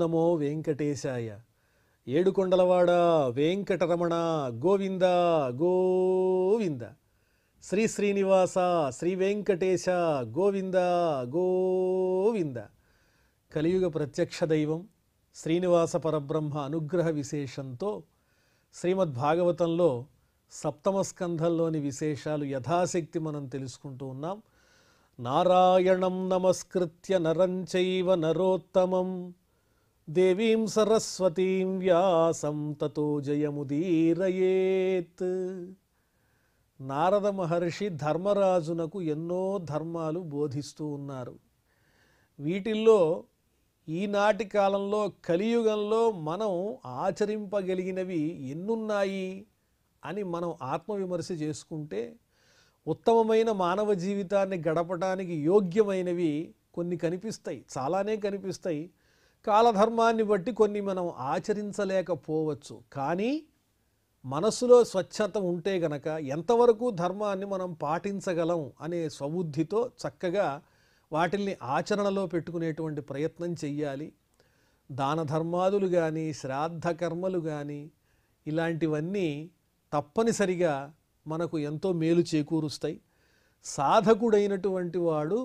నమో వెంకటేశాయ. ఏడుకొండలవాడ వెంకటరమణ గోవింద గోవింద. శ్రీ శ్రీనివాస శ్రీ వెంకటేశ గోవింద గోవింద. కలియుగ ప్రత్యక్ష దైవం శ్రీనివాస పరబ్రహ్మ అనుగ్రహ విశేషంతో శ్రీమద్భాగవతంలో సప్తమ స్కంధంలోని విశేషాలు యథాశక్తి మనం తెలుసుకుంటూ ఉన్నాం. నారాయణం నమస్కృత్య నరం చైవ నరోత్తమం దేవీం సరస్వతీం వ్యాసం తతో జయముదీరయేత్. నారద మహర్షి ధర్మరాజునకు ఎన్నో ధర్మాలు బోధిస్తూ ఉన్నారు. వీటిల్లో ఈనాటి కాలంలో కలియుగంలో మనం ఆచరింపగలిగినవి ఎన్నున్నాయి అని మనం ఆత్మవిమర్శ చేసుకుంటే ఉత్తమమైన మానవ జీవితాన్ని గడపడానికి యోగ్యమైనవి కొన్ని కనిపిస్తాయి, చాలానే కనిపిస్తాయి. కాలధర్మాన్ని బట్టి కొన్ని మనం ఆచరించలేకపోవచ్చు. కానీ మనసులో స్వచ్ఛత ఉంటే గనక ఎంతవరకు ధర్మాన్ని మనం పాటించగలం అనే స్వబుద్ధితో చక్కగా వాటిల్ని ఆచరణలో పెట్టుకునేటువంటి ప్రయత్నం చెయ్యాలి. దాన ధర్మాదులు కానీ శ్రాద్ధ కర్మలు కానీ ఇలాంటివన్నీ తప్పనిసరిగా మనకు ఎంతో మేలు చేకూరుస్తాయి. సాధకుడైనటువంటి వాడు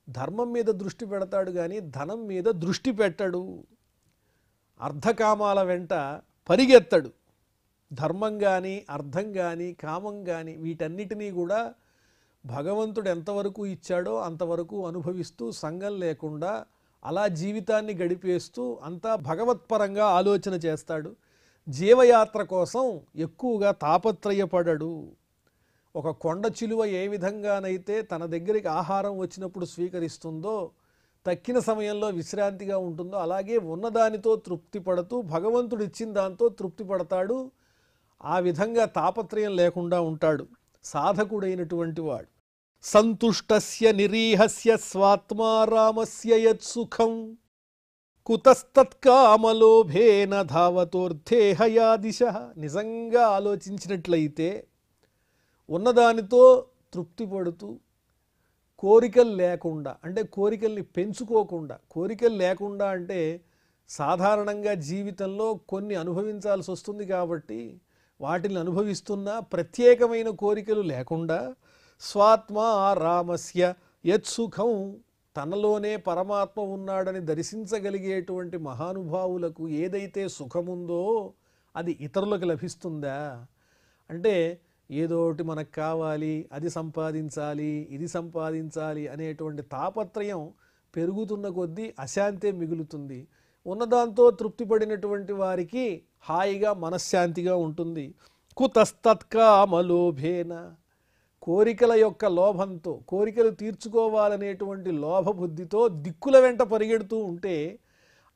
ధర్మం మీద దృష్టి పెడతాడు కానీ ధనం మీద దృష్టి పెట్టడు. అర్ధకామాల వెంట పరిగెత్తడు. ధర్మం కానీ అర్థం కానీ కామం కానీ వీటన్నిటినీ కూడా భగవంతుడు ఎంతవరకు ఇచ్చాడో అంతవరకు అనుభవిస్తూ సంగం లేకుండా అలా జీవితాన్ని గడిపేస్తూ అంతా భగవత్పరంగా ఆలోచన చేస్తాడు. జీవయాత్ర కోసం ఎక్కువగా తాపత్రయపడడు. ఒక కొండ చిలువ ఏ విధంగానైతే తన దగ్గరికి ఆహారం వచ్చినప్పుడు స్వీకరిస్తుందో, తక్కిన సమయంలో విశ్రాంతిగా ఉంటుందో, అలాగే ఉన్నదానితో తృప్తి పడుతూ భగవంతుడు ఇచ్చిన దాంతో తృప్తి పడతాడు. ఆ విధంగా తాపత్రయం లేకుండా ఉంటాడు సాధకుడైనటువంటి వాడు. సంతుష్టస్య నిరీహస్య స్వాత్మారామస్య యత్సుఖం కుతస్తత్కామలోభేన ధావతోర్థేహయా దిశ. నిజంగా ఆలోచించినట్లయితే ఉన్నదానితో తృప్తి పడుతూ కోరికలు లేకుండా, అంటే కోరికల్ని పెంచుకోకుండా, కోరికలు లేకుండా అంటే సాధారణంగా జీవితంలో కొన్ని అనుభవించాల్సి వస్తుంది కాబట్టి వాటిని అనుభవిస్తున్నా ప్రత్యేకమైన కోరికలు లేకుండా స్వాత్మా రామస్య యత్సుఖం, తనలోనే పరమాత్మ ఉన్నాడని దర్శించగలిగేటువంటి మహానుభావులకు ఏదైతే సుఖముందో అది ఇతరులకు లభిస్తుందా? అంటే ఏదోటి మనకు కావాలి, అది సంపాదించాలి, ఇది సంపాదించాలి అనేటువంటి తాపత్రయం పెరుగుతున్న కొద్దీ అశాంతే మిగులుతుంది. ఉన్నదాంతో తృప్తి పడినటువంటి వారికి హాయిగా మనశ్శాంతిగా ఉంటుంది. కుతస్తత్కామలోభేన, కోరికల యొక్క లోభంతో, కోరికలు తీర్చుకోవాలనేటువంటి లోభబుద్ధితో దిక్కుల వెంట పరిగెడుతూ ఉంటే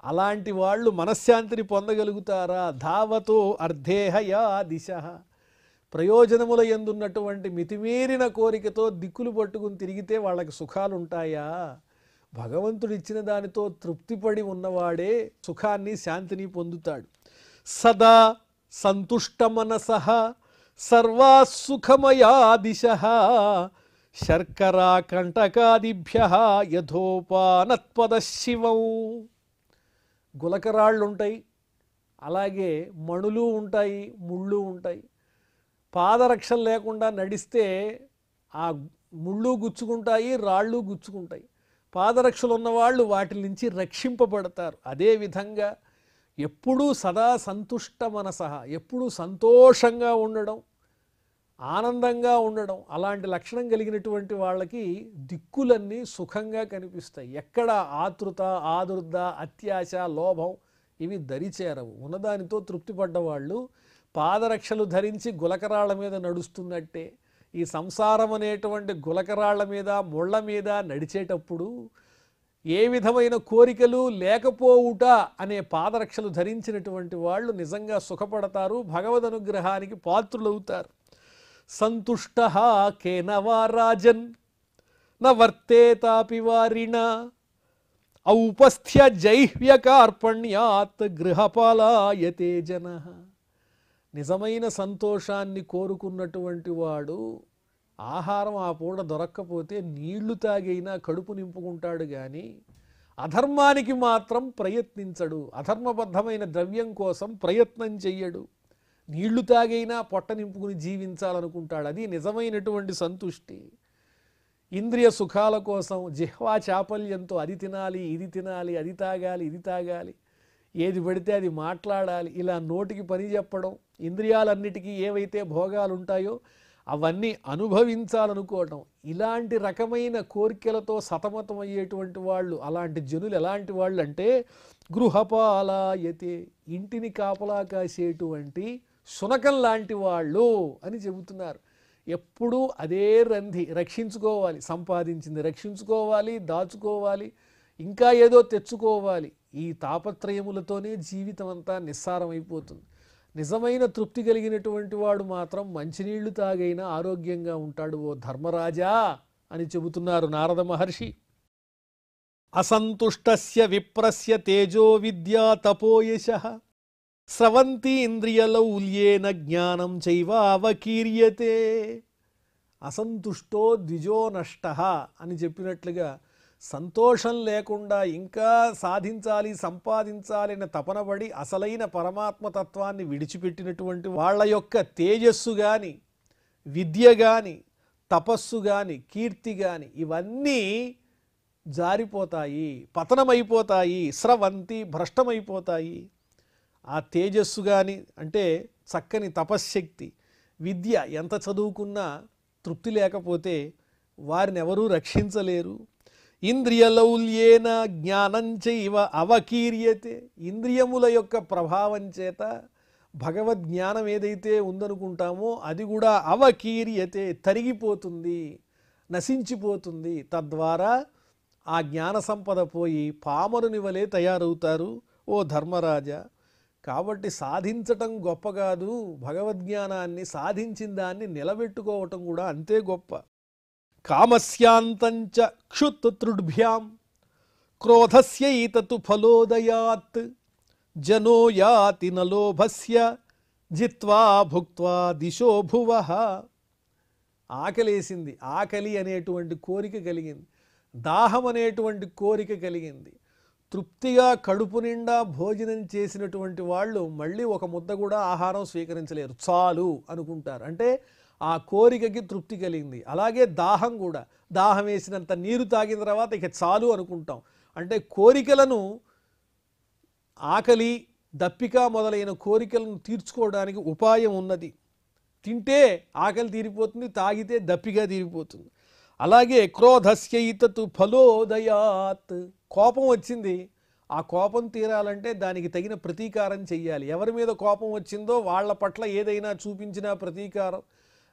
అలాంటి వాళ్ళు మనశ్శాంతిని పొందగలుగుతారా? ధావతో అర్ధేహయా దిశ. ప్రయోజనముల యందున్నటువంటి మితిమీరిన కోరికతో దిక్కులు పట్టుకుని తిరిగితే వాళ్ళకి సుఖాలు ఉంటాయా? భగవంతుడు ఇచ్చిన దానితో తృప్తిపడి ఉన్నవాడే సుఖాన్ని శాంతిని పొందుతాడు. సదా సంతుష్ట మనసః సర్వాసుఖమయా దిశః శర్కరా కంటకాదిభ్యః యథోపానత్పద శివం. గులకరాళ్ళుంటాయి, అలాగే మణులు ఉంటాయి, ముళ్ళు ఉంటాయి. పాదరక్షలు లేకుండా నడిస్తే ఆ ముళ్ళు గుచ్చుకుంటాయి, రాళ్ళు గుచ్చుకుంటాయి. పాదరక్షలు ఉన్నవాళ్ళు వాటి నుంచి రక్షింపబడతారు. అదేవిధంగా ఎప్పుడూ సదా సంతుష్ట మనసః, ఎప్పుడూ సంతోషంగా ఉండడం, ఆనందంగా ఉండడం, అలాంటి లక్షణం కలిగినటువంటి వాళ్ళకి దిక్కులన్నీ సుఖంగా కనిపిస్తాయి. ఎక్కడ ఆతృత, ఆదుర్ద, అత్యాశ, లోభం ఇవి దరిచేరవు. ఉన్నదానితో తృప్తిపడ్డవాళ్ళు పాదరక్షలు ధరించి గులకరాళ్ల మీద నడుస్తున్నట్టే ఈ సంసారం అనేటువంటి గులకరాళ్ల మీద, ముళ్ళ మీద నడిచేటప్పుడు ఏ విధమైన కోరికలు లేకపోవుట అనే పాదరక్షలు ధరించినటువంటి వాళ్ళు నిజంగా సుఖపడతారు, భగవద్ అనుగ్రహానికి పాత్రులవుతారు. సంతుష్టః కేన వా రాజన్ న వర్తేతాపి వారిణ ఔపస్థ్య జైహ్యకార్పణ్యాత్ గృహపాలాయతే జనః. నిజమైన సంతోషాన్ని కోరుకున్నటువంటి వాడు ఆహారం ఆ పూట దొరక్కపోతే నీళ్లు తాగైనా కడుపు నింపుకుంటాడు. కానీ అధర్మానికి మాత్రం ప్రయత్నించడు, అధర్మబద్ధమైన ద్రవ్యం కోసం ప్రయత్నం చెయ్యడు. నీళ్లు తాగైనా పొట్ట నింపుకుని జీవించాలనుకుంటాడు. అది నిజమైనటువంటి సంతుష్టి. ఇంద్రియ సుఖాల కోసం జిహ్వా చాపల్యంతో అది తినాలి, ఇది తినాలి, అది తాగాలి, ఇది తాగాలి, ఏది పడితే అది మాట్లాడాలి, ఇలా నోటికి పని చెప్పడం, ఇంద్రియాలన్నిటికీ ఏవైతే భోగాలు ఉంటాయో అవన్నీ అనుభవించాలనుకోవటం, ఇలాంటి రకమైన కోరికలతో సతమతం అయ్యేటువంటి వాళ్ళు, అలాంటి జనులు ఎలాంటి వాళ్ళు అంటే గృహపాలాయతే, ఇంటిని కాపలా కాసేటువంటి శునకం లాంటి వాళ్ళు అని చెబుతున్నారు. ఎప్పుడూ అదే రంధి, రక్షించుకోవాలి, సంపాదించింది రక్షించుకోవాలి, దాచుకోవాలి, ఇంకా ఏదో తెచ్చుకోవాలి. ఈ తాపత్రయములతోనే జీవితం అంతా నిస్సారమైపోతుంది. నిజమైన తృప్తి కలిగినటువంటి వాడు మాత్రం మంచినీళ్లు తాగైనా ఆరోగ్యంగా ఉంటాడు ఓ ధర్మరాజా అని చెబుతున్నారు నారద మహర్షి. అసంతుష్టస్య విప్రస్య తేజో విద్యా తపోయశః స్రవంతి ఇంద్రియలౌల్యేన జ్ఞానం చైవ అవకీర్యతే. అసంతుష్టో ద్విజో నష్టః అని చెప్పినట్లుగా సంతోషం లేకుండా ఇంకా సాధించాలి, సంపాదించాలి అనే తపనబడి అసలైన పరమాత్మతత్వాన్ని విడిచిపెట్టినటువంటి వాళ్ళ యొక్క తేజస్సు కానీ, విద్య కానీ, తపస్సు కానీ, కీర్తి కానీ ఇవన్నీ జారిపోతాయి, పతనమైపోతాయి, స్రవంతి భ్రష్టమైపోతాయి. ఆ తేజస్సు కానీ అంటే చక్కని తపశ్శక్తి, విద్య ఎంత చదువుకున్నా తృప్తి లేకపోతే వారిని ఎవరూ రక్షించలేరు. ఇంద్రియలౌల్యేన జ్ఞానం చైవ అవకీర్యతే, ఇంద్రియముల యొక్క ప్రభావం చేత భగవద్జ్ఞానం ఏదైతే ఉందనుకుంటామో అది కూడా అవకీర్యతే, తరిగిపోతుంది, నశించిపోతుంది. తద్వారా ఆ జ్ఞాన సంపద పోయి పామరుని వలె తయారవుతారు ఓ ధర్మరాజా. కాబట్టి సాధించటం గొప్ప కాదు, భగవద్జ్ఞానాన్ని సాధించిన దాన్ని నిలబెట్టుకోవటం కూడా అంతే గొప్ప. కామస్యాంతంచ క్షుత్తృడ్భ్యాం క్రోధస్యైతతు ఫలోదయాత్ జనో యాతి నలోభస్య జిత్వా భుక్త్వా దిశో భువః. ఆకలేసింది, ఆకలి అనేటువంటి కోరిక కలిగింది, దాహం అనేటువంటి కోరిక కలిగింది. తృప్తిగా కడుపు నిండా భోజనం చేసినటువంటి వాళ్ళు మళ్ళీ ఒక ముద్ద కూడా ఆహారం స్వీకరించలేరు, చాలు అనుకుంటారు. అంటే ఆ కోరికకి తృప్తి కలిగింది. అలాగే దాహం కూడా, దాహం వేసినంత నీరు తాగిన తర్వాత ఇక చాలు అనుకుంటాం. అంటే కోరికలను, ఆకలి, దప్పిక మొదలైన కోరికలను తీర్చుకోవడానికి ఉపాయం ఉన్నది. తింటే ఆకలి తీరిపోతుంది, తాగితే దప్పిక తీరిపోతుంది. అలాగే క్రోధస్యైతతు ఫలోదయాత్, కోపం వచ్చింది, ఆ కోపం తీరాలంటే దానికి తగిన ప్రతీకారం చెయ్యాలి. ఎవరి మీద కోపం వచ్చిందో వాళ్ళ పట్ల ఏదైనా చూపించిన ప్రతీకారం,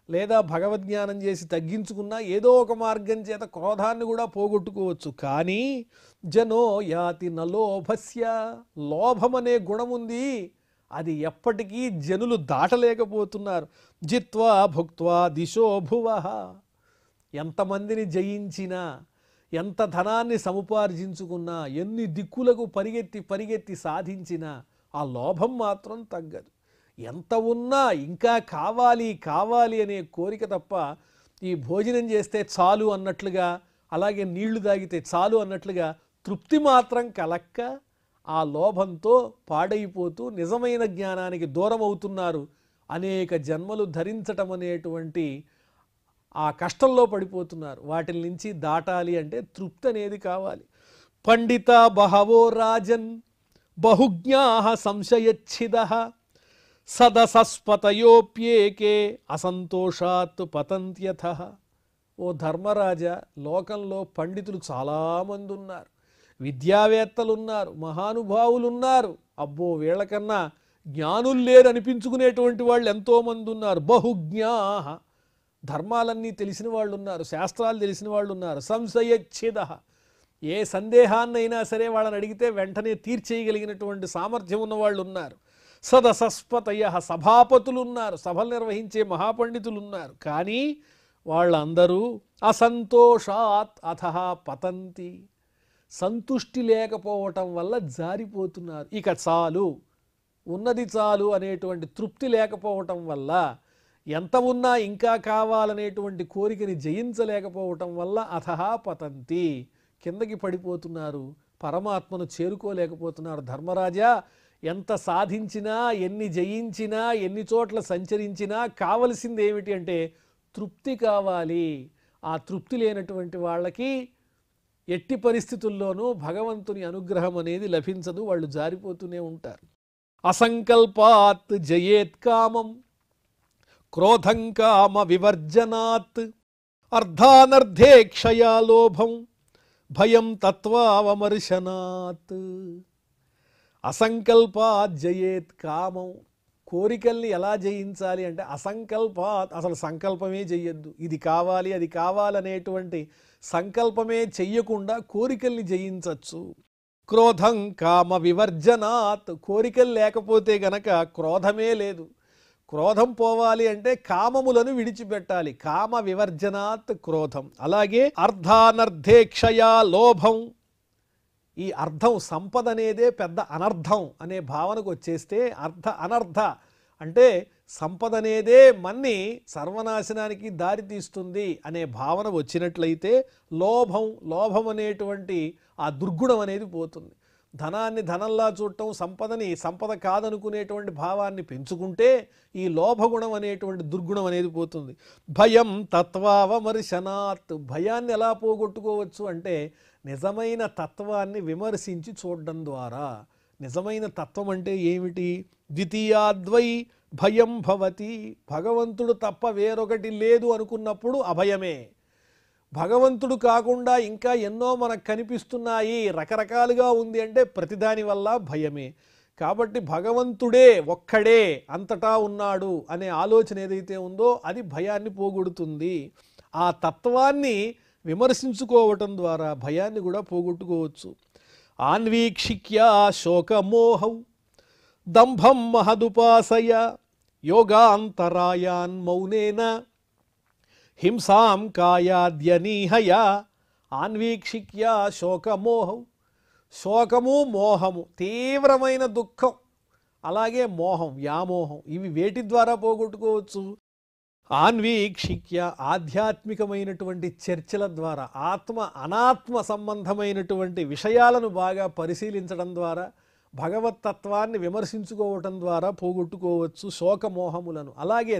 లేదా భగవద్జ్ఞానం చేసి తగ్గించుకున్నా ఏదో ఒక మార్గం చేత క్రోధాన్ని కూడా పోగొట్టుకోవచ్చు. కానీ జనో యాతి నలోభస్య, లోభం అనే గుణం ఉంది, అది ఎప్పటికీ జనులు దాటలేకపోతున్నారు. జిత్వా భుక్త్వా దిశో భువః, ఎంతమందిని జయించినా, ఎంత ధనాన్ని సముపార్జించుకున్నా, ఎన్ని దిక్కులకు పరిగెత్తి సాధించినా ఆ లోభం మాత్రం తగ్గదు. ఎంత ఉన్నా ఇంకా కావాలి కావాలి అనే కోరిక తప్ప ఈ భోజనం చేస్తే చాలు అన్నట్లుగా, అలాగే నీళ్లు తాగితే చాలు అన్నట్లుగా తృప్తి మాత్రం కలక్క ఆ లోభంతో పాడైపోతూ నిజమైన జ్ఞానానికి దూరం అవుతున్నారు. అనేక జన్మలు ధరించటం అనేటువంటి ఆ కష్టంలో పడిపోతున్నారు. వాటి నుంచి దాటాలి అంటే తృప్తి అనేది కావాలి. పండిత బహవో రాజన్ బహుజ్ఞాః సంశయచ్ఛిదః సదసస్పతయోప్యేకే అసంతోషాత్ పతంత్యథః. ఓ ధర్మరాజా, లోకంలో పండితులు చాలామంది ఉన్నారు, విద్యావేత్తలు ఉన్నారు, మహానుభావులు ఉన్నారు. అబ్బో, వీళ్ళకన్నా జ్ఞానులు లేరు అనిపించుకునేటువంటి వాళ్ళు ఎంతోమంది ఉన్నారు. బహుజ్ఞాః, ధర్మాలన్నీ తెలిసిన వాళ్ళు ఉన్నారు, శాస్త్రాలు తెలిసిన వాళ్ళు ఉన్నారు. సంశయచ్ఛిదః, ఏ సందేహాన్నైనా సరే వాళ్ళని అడిగితే వెంటనే తీర్చేయగలిగినటువంటి సామర్థ్యం ఉన్నవాళ్ళు ఉన్నారు. సదసస్పతయః, సభాపతులు ఉన్నారు, సభలు నిర్వహించే మహాపండితులు ఉన్నారు. కానీ వాళ్ళందరూ అసంతోషాత్ అథః పతంతి, సంతుష్టి లేకపోవటం వల్ల జారిపోతున్నారు. ఇక చాలు, ఉన్నది చాలు అనేటువంటి తృప్తి లేకపోవటం వల్ల, ఎంత ఉన్నా ఇంకా కావాలనేటువంటి కోరికని జయించలేకపోవటం వల్ల అథః పతంతి, కిందకి పడిపోతున్నారు, పరమాత్మను చేరుకోలేకపోతున్నారు. ధర్మరాజా, ఎంత సాధించినా, ఎన్ని జయించినా, ఎన్ని చోట్ల సంచరించినా కావలసింది ఏమిటి అంటే తృప్తి కావాలి. ఆ తృప్తి లేనటువంటి వాళ్ళకి ఎట్టి పరిస్థితుల్లోనూ భగవంతుని అనుగ్రహం అనేది లభించదు, వాళ్ళు జారిపోతూనే ఉంటారు. అసంకల్పాత్ జయేత్ కామం క్రోధం కామ వివర్జనాత్ అర్ధానర్ధే క్షయా లోభం భయం తత్వావమర్శనాత్. అసంకల్పాత్ జయేత్ కామం, కోరికల్ని ఎలా జయించాలి అంటే అసంకల్పాత్, అసలు సంకల్పమే చెయ్యొద్దు. ఇది కావాలి అది కావాలనేటువంటి సంకల్పమే చెయ్యకుండా కోరికల్ని జయించవచ్చు. క్రోధం కామ వివర్జనాత్, కోరికలు లేకపోతే గనక క్రోధమే లేదు. క్రోధం పోవాలి అంటే కామములను విడిచిపెట్టాలి. కామ వివర్జనాత్ క్రోధం. అలాగే అర్ధానర్ధేక్షయా లోభం, ఈ అర్థం సంపద అనేదే పెద్ద అనర్థం అనే భావనకు వచ్చేస్తే అర్థ అనర్థ అంటే సంపద అనేదే మన్ని సర్వనాశనానికి దారి తీస్తుంది అనే భావన వచ్చినట్లయితే లోభం అనేటువంటి ఆ దుర్గుణం అనేది పోతుంది. ధనాన్ని ధనంలా చూడటం, సంపదని సంపద కాదనుకునేటువంటి భావాన్ని పెంచుకుంటే ఈ లోభగుణం అనేటువంటి దుర్గుణం అనేది పోతుంది. భయం తత్వావమర్శనాత్, భయాన్ని ఎలా పోగొట్టుకోవచ్చు అంటే నిజమైన తత్వాన్ని విమర్శించి చూడడం ద్వారా. నిజమైన తత్వం అంటే ఏమిటి? ద్వితీయాద్వై భయం భవతి, భగవంతుడు తప్ప వేరొకటి లేదు అనుకున్నప్పుడు అభయమే. భగవంతుడు కాకుండా ఇంకా ఎన్నో మనకు కనిపిస్తున్నాయి, రకరకాలుగా ఉంది అంటే ప్రతిదాని వల్ల భయమే. కాబట్టి భగవంతుడే ఒక్కడే అంతటా ఉన్నాడు అనే ఆలోచన ఏదైతే ఉందో అది భయాన్ని పోగొడుతుంది. ఆ తత్వాన్ని విమర్శించుకోవటం ద్వారా భయాన్ని కూడా పోగొట్టుకోవచ్చు. ఆన్వీక్షిక్యా శోకమోహౌ దంభం మహదుపాసయ యోగాంతరాయాన్ మౌనేన హింసాం కాయాద్యనీహయ. ఆన్వీక్షిక్యా శోకమోహం, శోకము మోహము తీవ్రమైన దుఃఖం, అలాగే మోహం వ్యామోహం, ఇవి వేటి ద్వారా పోగొట్టుకోవచ్చు? ఆన్వీక్షిక్య ఆధ్యాత్మికమైనటువంటి చర్చల ద్వారా, ఆత్మ అనాత్మ సంబంధమైనటువంటి విషయాలను బాగా పరిశీలించడం ద్వారా, భగవత్తత్వాన్ని విమర్శించుకోవటం ద్వారా పోగొట్టుకోవచ్చు శోకమోహములను. అలాగే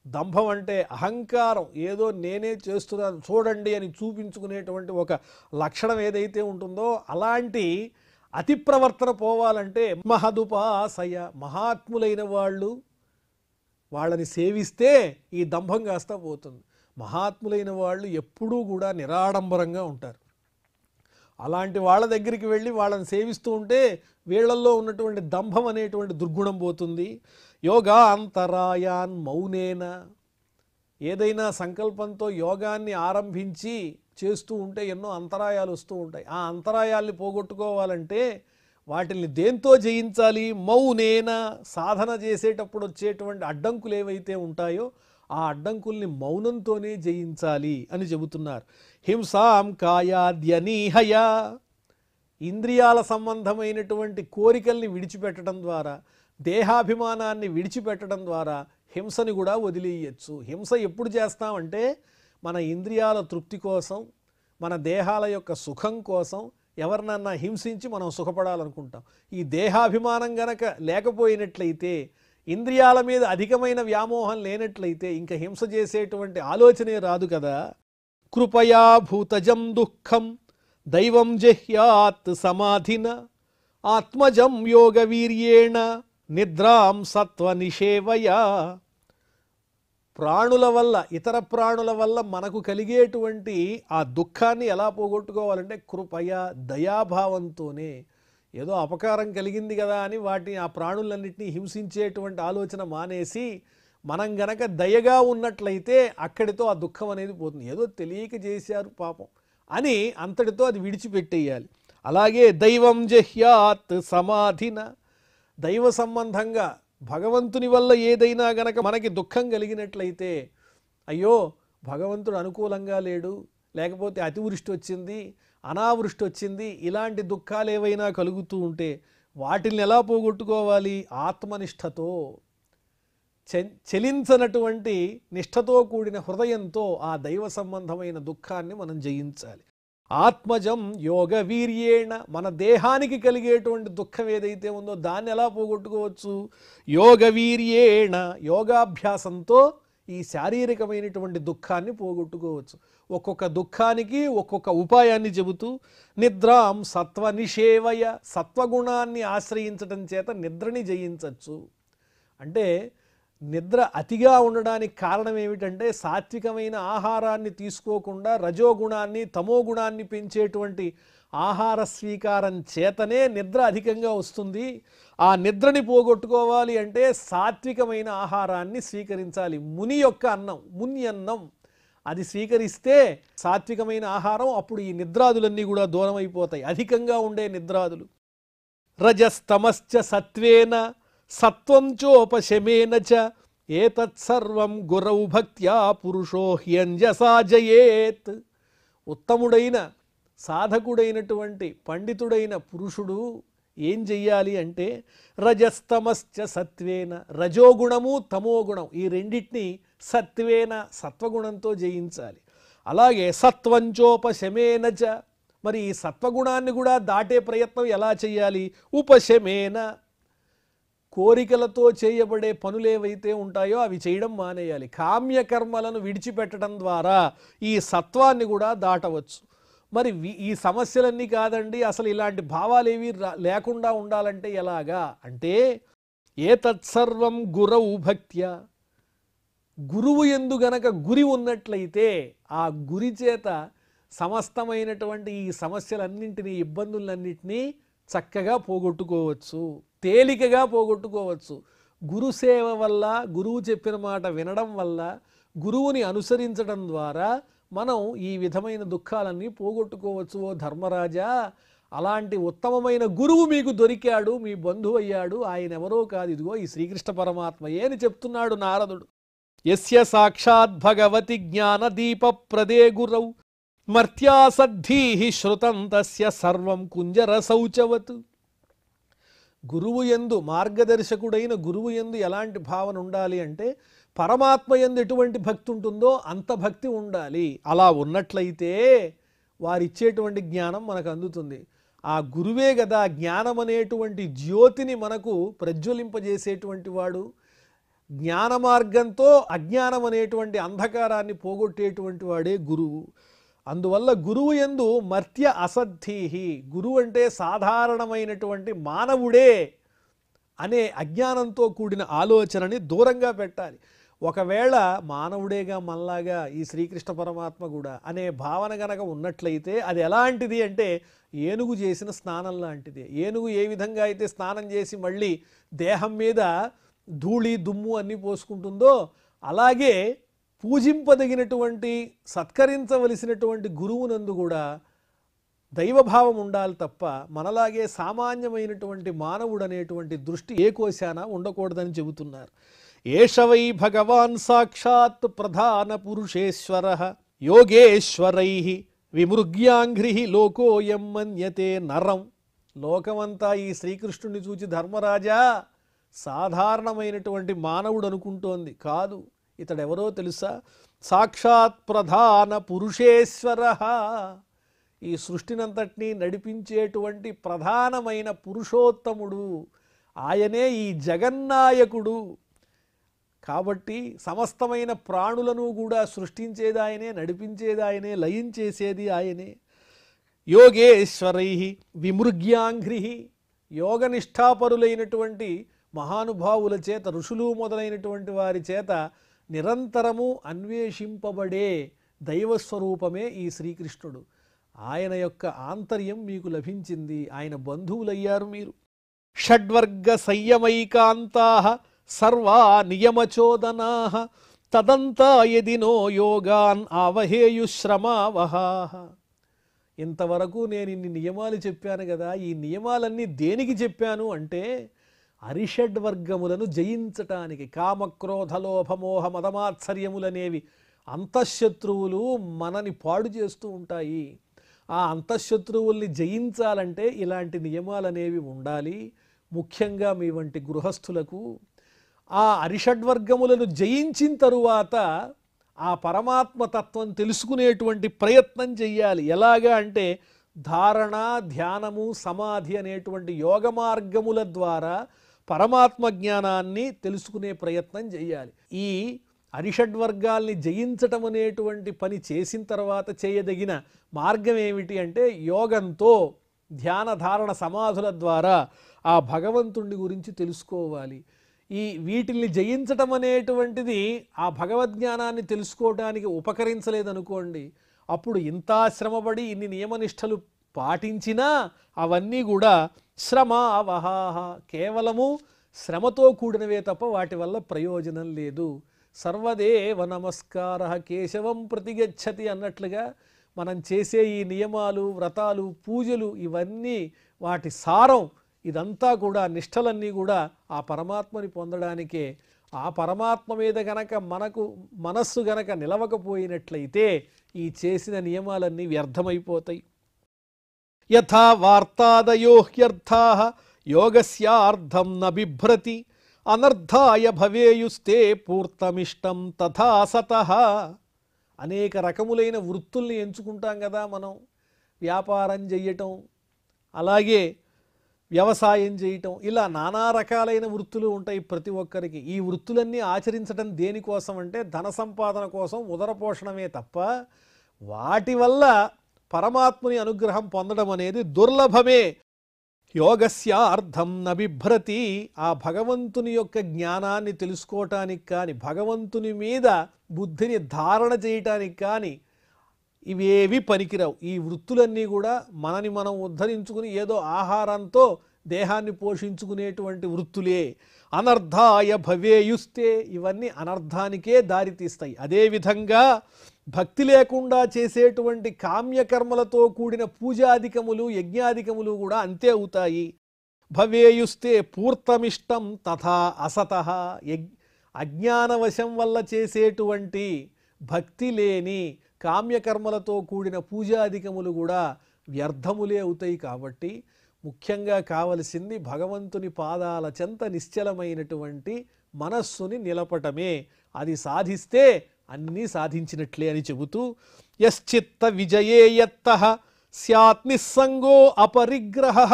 దంభం అంటే అహంకారం, ఏదో నేనే చేస్తున్నాను చూడండి అని చూపించుకునేటువంటి ఒక లక్షణం ఏదైతే ఉంటుందో అలాంటి అతి ప్రవర్తన పోవాలంటే మహదుపాసయ, మహాత్ములైన వాళ్ళని సేవిస్తే ఈ దంభం కాస్త పోతుంది. మహాత్ములైన వాళ్ళు ఎప్పుడూ కూడా నిరాడంబరంగా ఉంటారు. అలాంటి వాళ్ళ దగ్గరికి వెళ్ళి వాళ్ళని సేవిస్తూ ఉంటే వీళ్ళల్లో ఉన్నటువంటి దంభం అనేటువంటి దుర్గుణం పోతుంది. యోగా అంతరాయాన్ మౌనేన, ఏదైనా సంకల్పంతో యోగాన్ని ఆరంభించి చేస్తూ ఉంటే ఎన్నో అంతరాయాలు వస్తూ ఉంటాయి. ఆ అంతరాయాల్ని పోగొట్టుకోవాలంటే వాటిని దేంతో జయించాలి? మౌనేన, సాధన చేసేటప్పుడు వచ్చేటువంటి అడ్డంకులు ఏవైతే ఉంటాయో ఆ అడ్డంకుల్ని మౌనంతోనే జయించాలి అని చెబుతున్నారు. హింసాం కాయాద్యనీహయ, ఇంద్రియాల సంబంధమైనటువంటి కోరికల్ని విడిచిపెట్టడం ద్వారా, దేహాభిమానాన్ని విడిచిపెట్టడం ద్వారా హింసని కూడా వదిలేయచ్చు. హింస ఎప్పుడు చేస్తామంటే మన ఇంద్రియాల తృప్తి కోసం, మన దేహాల యొక్క సుఖం కోసం ఎవరినన్నా హింసించి మనం సుఖపడాలనుకుంటాం. ఈ దేహాభిమానం గనక లేకపోయినట్లయితే, ఇంద్రియాల మీద అధికమైన వ్యామోహం లేనట్లయితే ఇంకా హింస చేసేటువంటి ఆలోచనే రాదు కదా. కృపయా భూతజం దుఃఖం దైవం జహ్యాత్ సమాధిన ఆత్మజం యోగవీర్యేణ నిద్రాం సత్వనిషేవయా. ప్రాణుల వల్ల, ఇతర ప్రాణుల వల్ల మనకు కలిగేటువంటి ఆ దుఃఖాన్ని ఎలా పోగొట్టుకోవాలంటే కృపయ, దయాభావంతోనే. ఏదో అపకారం కలిగింది కదా అని ఆ ప్రాణులన్నింటినీ హింసించేటువంటి ఆలోచన మానేసి మనం గనక దయగా ఉన్నట్లయితే అక్కడితో ఆ దుఃఖం అనేది పోతుంది. ఏదో తెలియక చేశారు పాపం అని అంతటితో అది విడిచిపెట్టేయాలి. అలాగే దైవం జహ్యాత్ సమాధిన, దైవ సంబంధంగా భగవంతుని వల్ల ఏదైనా గనక మనకి దుఃఖం కలిగినట్లయితే, అయ్యో భగవంతుడు అనుకూలంగా లేడు, లేకపోతే అతివృష్టి వచ్చింది, అనావృష్టి వచ్చింది, ఇలాంటి దుఃఖాలు ఏవైనా కలుగుతూ ఉంటే వాటిని ఎలా పోగొట్టుకోవాలి? ఆత్మనిష్టతో, చలించనటువంటి నిష్టతో కూడిన హృదయంతో ఆ దైవ సంబంధమైన దుఃఖాన్ని మనం జయించాలి. ఆత్మజం యోగ వీర్యేణ, మన దేహానికి కలిగేటువంటి దుఃఖం ఏదైతే ఉందో దాన్ని ఎలా పోగొట్టుకోవచ్చు? యోగ వీర్యేణ, యోగాభ్యాసంతో ఈ శారీరకమైనటువంటి దుఃఖాన్ని పోగొట్టుకోవచ్చు. ఒక్కొక్క దుఃఖానికి ఒక్కొక్క ఉపాయాన్ని చెబుతూ, నిద్రాం సత్వ నిషేవయ, సత్వగుణాన్ని ఆశ్రయించడం చేత నిద్రని జయించవచ్చు. అంటే నిద్ర అతిగా ఉండడానికి కారణం ఏమిటంటే సాత్వికమైన ఆహారాన్ని తీసుకోకుండా రజోగుణాన్ని తమోగుణాన్ని పెంచేటువంటి ఆహార స్వీకారం చేతనే నిద్ర అధికంగా వస్తుంది. ఆ నిద్రని పోగొట్టుకోవాలి అంటే సాత్వికమైన ఆహారాన్ని స్వీకరించాలి. ముని యొక్క అన్నం, మున్యన్నం, అది స్వీకరిస్తే సాత్వికమైన ఆహారం, అప్పుడు ఈ నిద్రాదులన్నీ కూడా దూరం అయిపోతాయి, అధికంగా ఉండే నిద్రాదులు. రజస్తమశ్చ సత్వేన సత్వం చోపశమేన చ ఏతత్సర్వం గురౌ భక్త్యా పురుషో హ్యంజసా జయేత్. ఉత్తముడైన సాధకుడైనటువంటి పండితుడైన పురుషుడు ఏం చెయ్యాలి అంటే రజస్తమశ్చ సత్వేన, రజోగుణము తమోగుణం ఈ రెండింటినీ సత్వేన సత్వగుణంతో జయించాలి. అలాగే సత్వంచోపశమేన చ, మరి ఈ సత్వగుణాన్ని కూడా దాటే ప్రయత్నం ఎలా చేయాలి? ఉపశమేన, కోరికలతో చేయబడే పనులేవైతే ఉంటాయో అవి చేయడం మానేయాలి. కామ్యకర్మలను విడిచిపెట్టడం ద్వారా ఈ సత్వాన్ని కూడా దాటవచ్చు. మరి ఈ సమస్యలన్నీ కాదండి, అసలు ఇలాంటి భావాలేవి లేకుండా ఉండాలంటే ఎలాగా అంటే ఏతత్సర్వం గురౌ భక్త్యా, గురువు యందు గనక గురి ఉన్నట్లయితే ఆ గురి చేత సమస్తమైనటువంటి ఈ సమస్యలన్నింటినీ, ఇబ్బందులన్నింటినీ చక్కగా పోగొట్టుకోవచ్చు, తేలికగా పోగొట్టుకోవచ్చు. గురుసేవ వల్ల, గురువు చెప్పిన మాట వినడం వల్ల, గురువుని అనుసరించడం ద్వారా మనం ఈ విధమైన దుఃఖాలన్నీ పోగొట్టుకోవచ్చు. ఓ ధర్మరాజా, అలాంటి ఉత్తమమైన గురువు మీకు దొరికాడు, మీ బంధువు అయ్యాడు. ఆయన ఎవరో కాదు, ఇదిగో ఈ శ్రీకృష్ణ పరమాత్మయే అని చెప్తున్నాడు నారదుడు. యస్య సాక్షాత్ భగవతి జ్ఞానదీప ప్రదే గురౌ మర్త్యాసద్ధీః శ్రుతం తస్య సర్వం కుంజర శౌచవత్. గురువు యందు, మార్గదర్శకుడైన గురువు యందు ఎలాంటి భావన ఉండాలి అంటే పరమాత్మ యందు ఎటువంటి భక్తి ఉంటుందో అంత భక్తి ఉండాలి. అలా ఉన్నట్లయితే వారిచ్చేటువంటి జ్ఞానం మనకు అందుతుంది. ఆ గురువే కదా జ్ఞానం అనేటువంటి జ్యోతిని మనకు ప్రజ్వలింపజేసేటువంటి వాడు. జ్ఞాన మార్గంతో అజ్ఞానం అనేటువంటి అంధకారాన్ని పోగొట్టేటువంటి వాడే గురువు. అందువల్ల గురువు యందు మర్త్య అసద్ధీహి, గురువు అంటే సాధారణమైనటువంటి మానవుడే అనే అజ్ఞానంతో కూడిన ఆలోచనని దూరంగా పెట్టాలి. ఒకవేళ మానవుడేగా మనలాగా ఈ శ్రీకృష్ణ పరమాత్మ కూడా అనే భావన గనక ఉన్నట్లయితే అది ఎలాంటిది అంటే ఏనుగు చేసిన స్నానం లాంటిది. ఏనుగు ఏ విధంగా అయితే స్నానం చేసి మళ్ళీ దేహం మీద ధూళి దుమ్ము అన్నీ పోసుకుంటుందో అలాగే పూజింపదగినటువంటి, సత్కరించవలసినటువంటి గురువునందు కూడా దైవభావం ఉండాలి తప్ప మనలాగే సామాన్యమైనటువంటి మానవుడు అనేటువంటి దృష్టి ఏ కోశాన ఉండకూడదని చెబుతున్నారు. ఏష వై భగవాన్ సాక్షాత్ ప్రధాన పురుషేశ్వరః యోగేశ్వరైః విమృగ్యాంఘ్రిః లోకోయం మన్యతే నరం. లోకమంతా ఈ శ్రీకృష్ణుని చూచి ధర్మరాజా సాధారణమైనటువంటి మానవుడు అనుకుంటోంది. కాదు, ఇతడెవరో తెలుసా? సాక్షాత్ ప్రధాన పురుషేశ్వరః, ఈ సృష్టినంతటినీ నడిపించేటువంటి ప్రధానమైన పురుషోత్తముడు, ఆయనే ఈ జగన్నాయకుడు. కాబట్టి సమస్తమైన ప్రాణులను కూడా సృష్టించేది ఆయనే, నడిపించేది ఆయనే, లయించేసేది ఆయనే. యోగేశ్వరైః విమృగ్యాంఘ్రిః, యోగనిష్టాపరులైనటువంటి మహానుభావుల చేత, ఋషులు మొదలైనటువంటి వారి చేత నిరంతరము అన్వేషింపబడే దైవస్వరూపమే ఈ శ్రీకృష్ణుడు. ఆయన యొక్క ఆంతర్యం మీకు లభించింది, ఆయన బంధువులయ్యారు మీరు. షడ్వర్గ సంయమైకాంతాః సర్వా నియమచోదనాః తదంతా యదినో యోగాన్ ఆవహేయుశ్రమావహాః. ఇంతవరకు నేను ఇన్ని నియమాలు చెప్పాను కదా, ఈ నియమాలన్నీ దేనికి చెప్పాను అంటే అరిషడ్వర్గములను జయించటానికి. కామక్రోధలోభమోహ మదమాత్సర్యములనేవి అంతఃశత్రువులు మనని పాడు చేస్తూ ఉంటాయి. ఆ అంతఃశత్రువుల్ని జయించాలంటే ఇలాంటి నియమాలనేవి ఉండాలి. ముఖ్యంగా మీ వంటి గృహస్థులకు ఆ అరిషడ్వర్గములను జయించిన తరువాత ఆ పరమాత్మతత్వం తెలుసుకునేటువంటి ప్రయత్నం చెయ్యాలి. ఎలాగా అంటే ధారణ, ధ్యానము, సమాధి అనేటువంటి యోగ మార్గముల ద్వారా పరమాత్మ జ్ఞానాన్ని తెలుసుకునే ప్రయత్నం చేయాలి. ఈ అరిషడ్వర్గాల్ని జయించటం అనేటువంటి పని చేసిన తర్వాత చేయదగిన మార్గం ఏమిటి అంటే యోగంతో ధ్యాన ధారణ సమాధుల ద్వారా ఆ భగవంతుడి గురించి తెలుసుకోవాలి. ఈ వీటిల్ని జయించటం అనేటువంటిది ఆ భగవద్జ్ఞానాన్ని తెలుసుకోవడానికి ఉపకరించలేదనుకోండి, అప్పుడు ఇంత శ్రమపడి ఇన్ని నియమనిష్టలు పాటించినా అవన్నీ కూడా శ్రమ అవహాహ, కేవలము శ్రమతో కూడినవే తప్ప వాటి వల్ల ప్రయోజనం లేదు. సర్వదేవ నమస్కార కేశవం ప్రతిగచ్చతి అన్నట్లుగా మనం చేసే ఈ నియమాలు, వ్రతాలు, పూజలు ఇవన్నీ వాటి సారం ఇదంతా కూడా నిష్టలన్నీ కూడా ఆ పరమాత్మని పొందడానికే. ఆ పరమాత్మ మీద గనక మనకు మనస్సు గనక నిలవకపోయినట్లయితే ఈ చేసిన నియమాలన్నీ వ్యర్థమైపోతాయి. యథా వార్తాదయో హ్యర్థాః యోగస్యార్థం న బిభ్రతి అనర్థాయ భవేయుస్తే పూర్తమిష్టం తథా సతః. అనేక రకములైన వృత్తుల్ని ఎంచుకుంటాం కదా మనం. వ్యాపారం చెయ్యటం, అలాగే వ్యవసాయం చేయటం, ఇలా నానా రకాలైన వృత్తులు ఉంటాయి ప్రతి ఒక్కరికి. ఈ వృత్తులన్నీ ఆచరించడం దేనికోసం అంటే ధన సంపాదన కోసం, ఉదరపోషణమే తప్ప వాటి వల్ల పరమాత్ముని అనుగ్రహం పొందడం అనేది దుర్లభమే. యోగస్యార్థం న బిభ్రతి, ఆ భగవంతుని యొక్క జ్ఞానాన్ని తెలుసుకోవటానికి కానీ, భగవంతుని మీద బుద్ధిని ధారణ చేయటానికి కానీ ఇవేవి పనికిరావు. ఈ వృత్తులన్నీ కూడా మనని మనం ఉద్ధరించుకుని ఏదో ఆహారంతో దేహాన్ని పోషించుకునేటువంటి వృత్తులే. అనర్థాయ భవేయుస్తే, ఇవన్నీ అనర్థానికే దారితీస్తాయి. అదేవిధంగా భక్తి లేకుండా చేసేటువంటి కామ్యకర్మలతో కూడిన పూజాధికములు, యజ్ఞాధికములు కూడా అంతే అవుతాయి. భవేయుస్తే పూర్తమిష్టం తథా అసతః, అజ్ఞానవశం వల్ల చేసేటువంటి భక్తి లేని కామ్యకర్మలతో కూడిన పూజాధికములు కూడా వ్యర్థములే అవుతాయి. కాబట్టి ముఖ్యంగా కావలసింది భగవంతుని పాదాల చెంత నిశ్చలమైనటువంటి మనస్సుని నిలపటమే. అది సాధిస్తే అన్నీ సాధించినట్లే అని చెబుతూ యశ్చిత్త విజయే యత్తః స్యాత్ నిస్సంగో అపరిగ్రహః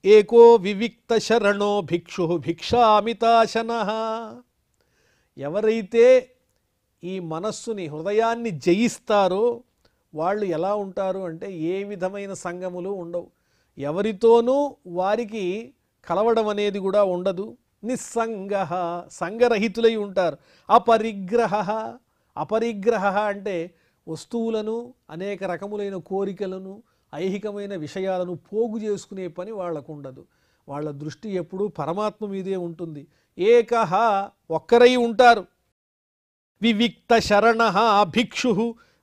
ఏకో వివిక్త శరణో భిక్షు భిక్షామితాశనః. ఎవరైతే ఈ మనస్సుని, హృదయాన్ని జయిస్తారో వాళ్ళు ఎలా ఉంటారు అంటే ఏ విధమైన సంగములు ఉండవు, ఎవరితోనూ వారికి కలవడం అనేది కూడా ఉండదు. నిస్సంగః, సంగరహితులై ఉంటారు. అపరిగ్రహ, అపరిగ్రహ అంటే వస్తువులను, అనేక రకములైన కోరికలను, ఐహికమైన విషయాలను పోగు చేసుకునే పని వాళ్ళకు ఉండదు. వాళ్ళ దృష్టి ఎప్పుడూ పరమాత్మ మీదే ఉంటుంది. ఏకః, ఒక్కరై ఉంటారు. వివిక్త శరణః భిక్షు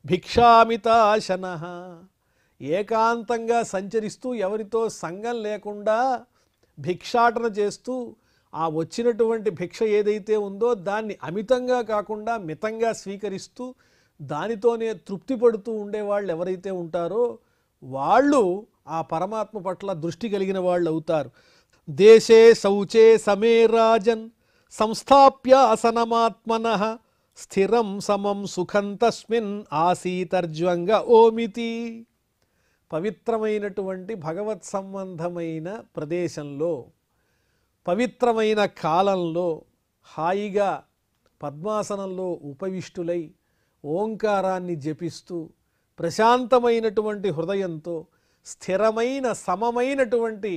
భిక్షామితాశనః, ఏకాంతంగా సంచరిస్తూ ఎవరితో సంగం లేకుండా భిక్షాటన చేస్తూ ఆ వచ్చినటువంటి భిక్ష ఏదైతే ఉందో దాన్ని అమితంగా కాకుండా మితంగా స్వీకరిస్తూ దానితోనే తృప్తి పడుతూ ఉండేవాళ్ళు ఎవరైతే ఉంటారో వాళ్ళు ఆ పరమాత్మ పట్ల దృష్టి కలిగిన వాళ్ళు అవుతారు. దేశే శౌచే సమే రాజన్ సంస్థాప్యాసనమాత్మనః స్థిరం సమం సుఖం తస్మిన్ ఆసీతర్జ్వంగ ఓమితి. పవిత్రమైనటువంటి భగవత్ సంబంధమైన ప్రదేశంలో, పవిత్రమైన కాలంలో హాయిగా పద్మాసనంలో ఉపవిష్టులై ఓంకారాన్ని జపిస్తూ ప్రశాంతమైనటువంటి హృదయంతో, స్థిరమైన సమమైనటువంటి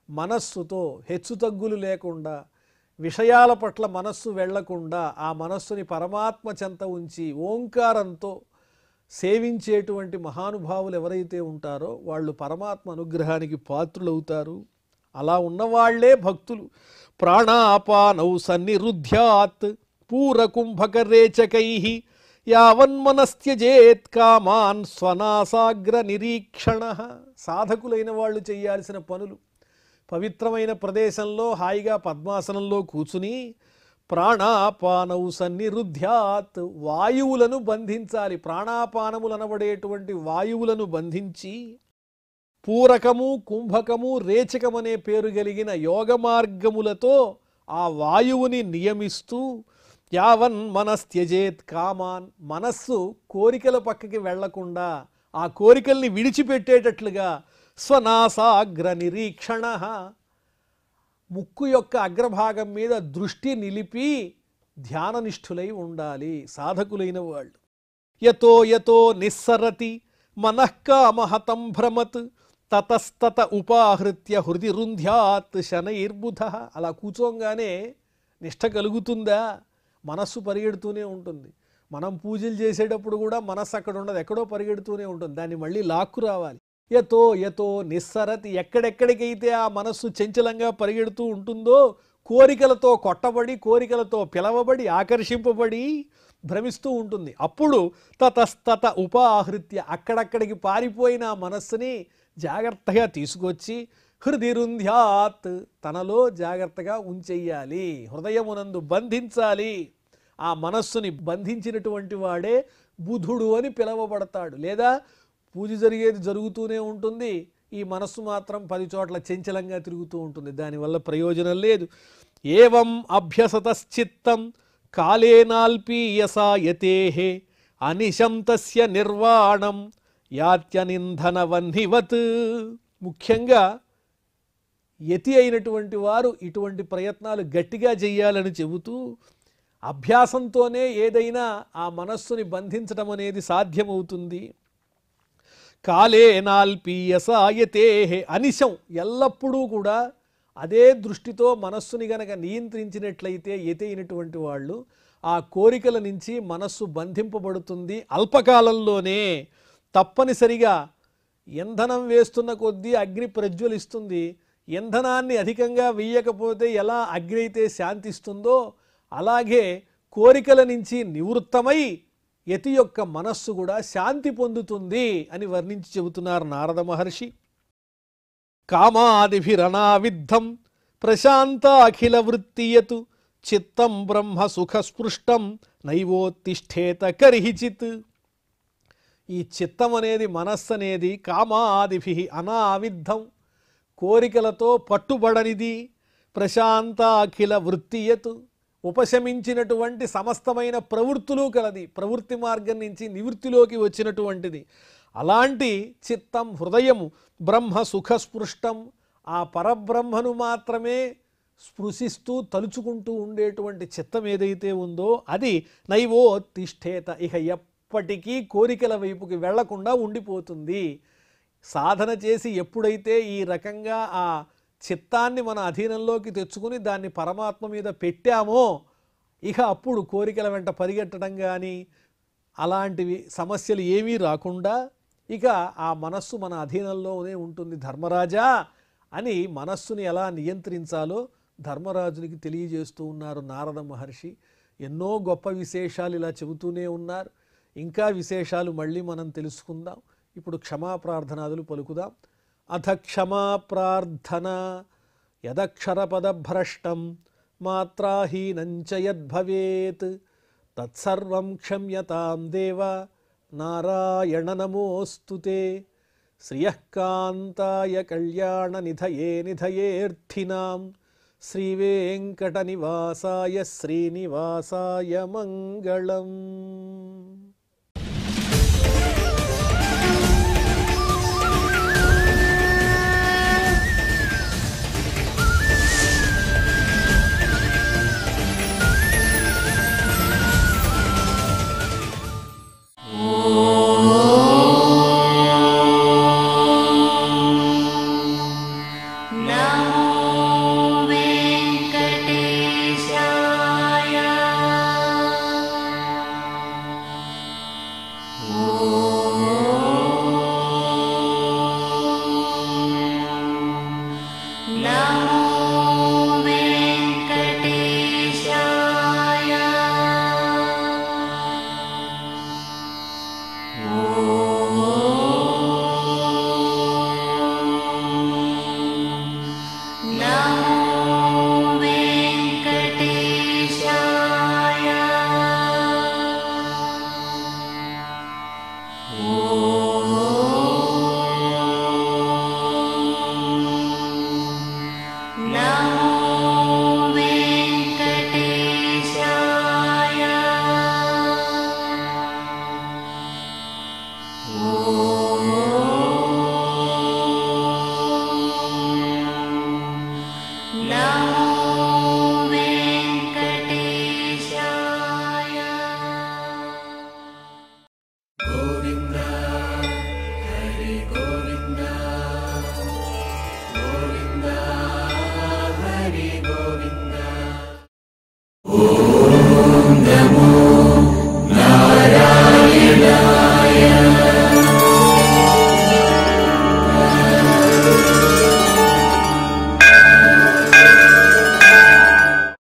మనస్సుతో, హెచ్చుతగ్గులు లేకుండా, విషయాల పట్ల మనస్సు వెళ్లకుండా ఆ మనస్సుని పరమాత్మ చెంత ఉంచి ఓంకారంతో సేవించేటువంటి మహానుభావులు ఎవరైతే ఉంటారో వాళ్ళు పరమాత్మ అనుగ్రహానికి పాత్రులవుతారు. అలా ఉన్నవాళ్లే భక్తులు. ప్రాణాపానౌ సన్నిరుధ్యాత్ పూరకుంభకరేచకైః యావన్మనస్త్యజేత్ కామాన్ స్వనాసాగ్ర నిరీక్షణః. సాధకులైన వాళ్ళు చేయాల్సిన పనులు పవిత్రమైన ప్రదేశంలో హాయిగా పద్మాసనంలో కూర్చుని ప్రాణాపానౌ సన్నిరుధ్యాత్, వాయువులను బంధించాలి. ప్రాణాపానములు అనబడేటువంటి వాయువులను బంధించి పూరకము, కుంభకము, రేచకమనే పేరు కలిగిన యోగ మార్గములతో ఆ వాయువుని నియమిస్తూ యావన్ మనస్త్యజేత్ కామాన్, మనస్సు కోరికల పక్కకి వెళ్లకుండా ఆ కోరికల్ని విడిచిపెట్టేటట్లుగా స్వనాసాగ్ర నిరీక్షణ, ముక్కు యొక్క అగ్రభాగం మీద దృష్టి నిలిపి ధ్యాననిష్ఠులై ఉండాలి సాధకులైన వాళ్ళు. యతో యతో నిస్సరతి మనఃకామహతం భ్రమత్ తతస్తత ఉపాహృత్య హృది రుంధ్యాత్ శనైర్బుధ. అలా కూర్చోంగానే నిష్ఠ కలుగుతుందా? మనస్సు పరిగెడుతూనే ఉంటుంది. మనం పూజలు చేసేటప్పుడు కూడా మనస్సు అక్కడ ఉండదు, ఎక్కడో పరిగెడుతూనే ఉంటుంది. దాన్ని మళ్ళీ లాక్కు రావాలి. యతో యతో నిస్సరతి, ఎక్కడెక్కడికైతే ఆ మనస్సు చంచలంగా పరిగెడుతూ ఉంటుందో, కోరికలతో కొట్టబడి, కోరికలతో పిలవబడి, ఆకర్షింపబడి భ్రమిస్తూ ఉంటుంది. అప్పుడు తతస్తత ఉపాహృత్య, అక్కడక్కడికి పారిపోయిన ఆ మనస్సుని జాగ్రత్తగా తీసుకొచ్చి హృదిరుంధ్యాత్, తనలో జాగ్రత్తగా ఉంచెయ్యాలి, హృదయమునందు బంధించాలి. ఆ మనస్సుని బంధించినటువంటి వాడే బుధుడు అని పిలవబడతాడు. లేదా పూజ జరుగుతూనే ఉంటుంది, ఈ మనస్సు మాత్రం 10 చోట్ల చంచలంగా తిరుగుతూ ఉంటుంది, దానివల్ల ప్రయోజనం లేదు. ఏవం అభ్యసతశ్చిత్తం కాలేనాల్పీయసాయతే అనిశం తస్య నిర్వాణం యాత్యనింధనవన్నివత్. ముఖ్యంగా యతి అయినటువంటి వారు ఇటువంటి ప్రయత్నాలు గట్టిగా చెయ్యాలని చెబుతూ, అభ్యాసంతోనే ఏదైనా ఆ మనస్సుని బంధించడం అనేది సాధ్యమవుతుంది. కాలేనాల్పీయసాయతే, అనిశం, ఎల్లప్పుడూ కూడా అదే దృష్టితో మనస్సుని గనక నియంత్రించినట్లయితే యతి అయినటువంటి వాళ్ళు ఆ కోరికల నుంచి మనస్సు బంధింపబడుతుంది. అల్పకాలంలోనే తప్పనిసరిగా ఇంధనం వేస్తున్న కొద్దీ అగ్ని ప్రజ్వలిస్తుంది. ఇంధనాన్ని అధికంగా వేయకపోతే ఎలా అగ్ని అయితే శాంతిస్తుందో, అలాగే కోరికల నుంచి నివృత్తమై యతి యొక్క మనస్సు కూడా శాంతి పొందుతుంది అని వర్ణించి చెబుతున్నారు నారద మహర్షి. కామాదిభిరనావిద్ధం ప్రశాంత అఖిల వృత్తియతు చిత్తం బ్రహ్మ సుఖస్పృష్టం నైవోత్తిష్ఠేత కర్హిచిత్. ఈ చిత్తం అనేది, మనస్సు అనేది కామాదిభి అనావిద్ధం, కోరికలతో పట్టుబడనిది. ప్రశాంత అఖిల వృత్తియతు, ఉపశమించినటువంటి సమస్తమైన ప్రవృత్తులు కలది, ప్రవృత్తి మార్గం నుంచి నివృత్తిలోకి వచ్చినటువంటిది. అలాంటి చిత్తం, హృదయము బ్రహ్మ సుఖస్పృష్టం, ఆ పరబ్రహ్మను మాత్రమే స్పృశిస్తూ తలుచుకుంటూ ఉండేటువంటి చిత్తం ఏదైతే ఉందో అది నైవోత్తిష్ఠేత, ఇక ఎప్పటికీ కోరికల వైపుకి వెళ్లకుండా ఉండిపోతుంది. సాధన చేసి ఎప్పుడైతే ఈ రకంగా ఆ చిత్తాన్ని మన అధీనంలోకి తెచ్చుకుని దాన్ని పరమాత్మ మీద పెట్టామో, ఇక అప్పుడు కోరికల వెంట పరిగెట్టడం కానీ అలాంటివి సమస్యలు ఏమీ రాకుండా ఇక ఆ మనస్సు మన అధీనంలోనే ఉంటుంది. ధర్మరాజా అని మనస్సుని ఎలా నియంత్రించాలో ధర్మరాజునికి తెలియజేస్తూ ఉన్నారు నారద మహర్షి. ఎన్నో గొప్ప విశేషాలు ఇలా చెబుతూనే ఉన్నారు. ఇంకా విశేషాలు మళ్ళీ మనం తెలుసుకుందాం. ఇప్పుడు క్షమాప్రార్థనాదులు పలుకుదాం. అథ క్షమా ప్రార్థన. యదక్షరపదభ్రష్టం మాత్రాహీనంచ యద్భవేత్ తత్సర్వం క్షమ్యతాం దేవ నారాయణ నమోస్తుతే. శ్రియఃకాంతాయ కళ్యాణ నిధయే నిధయేర్థినాం శ్రీవేంకట నివాసాయ శ్రీనివాసాయ మంగళం.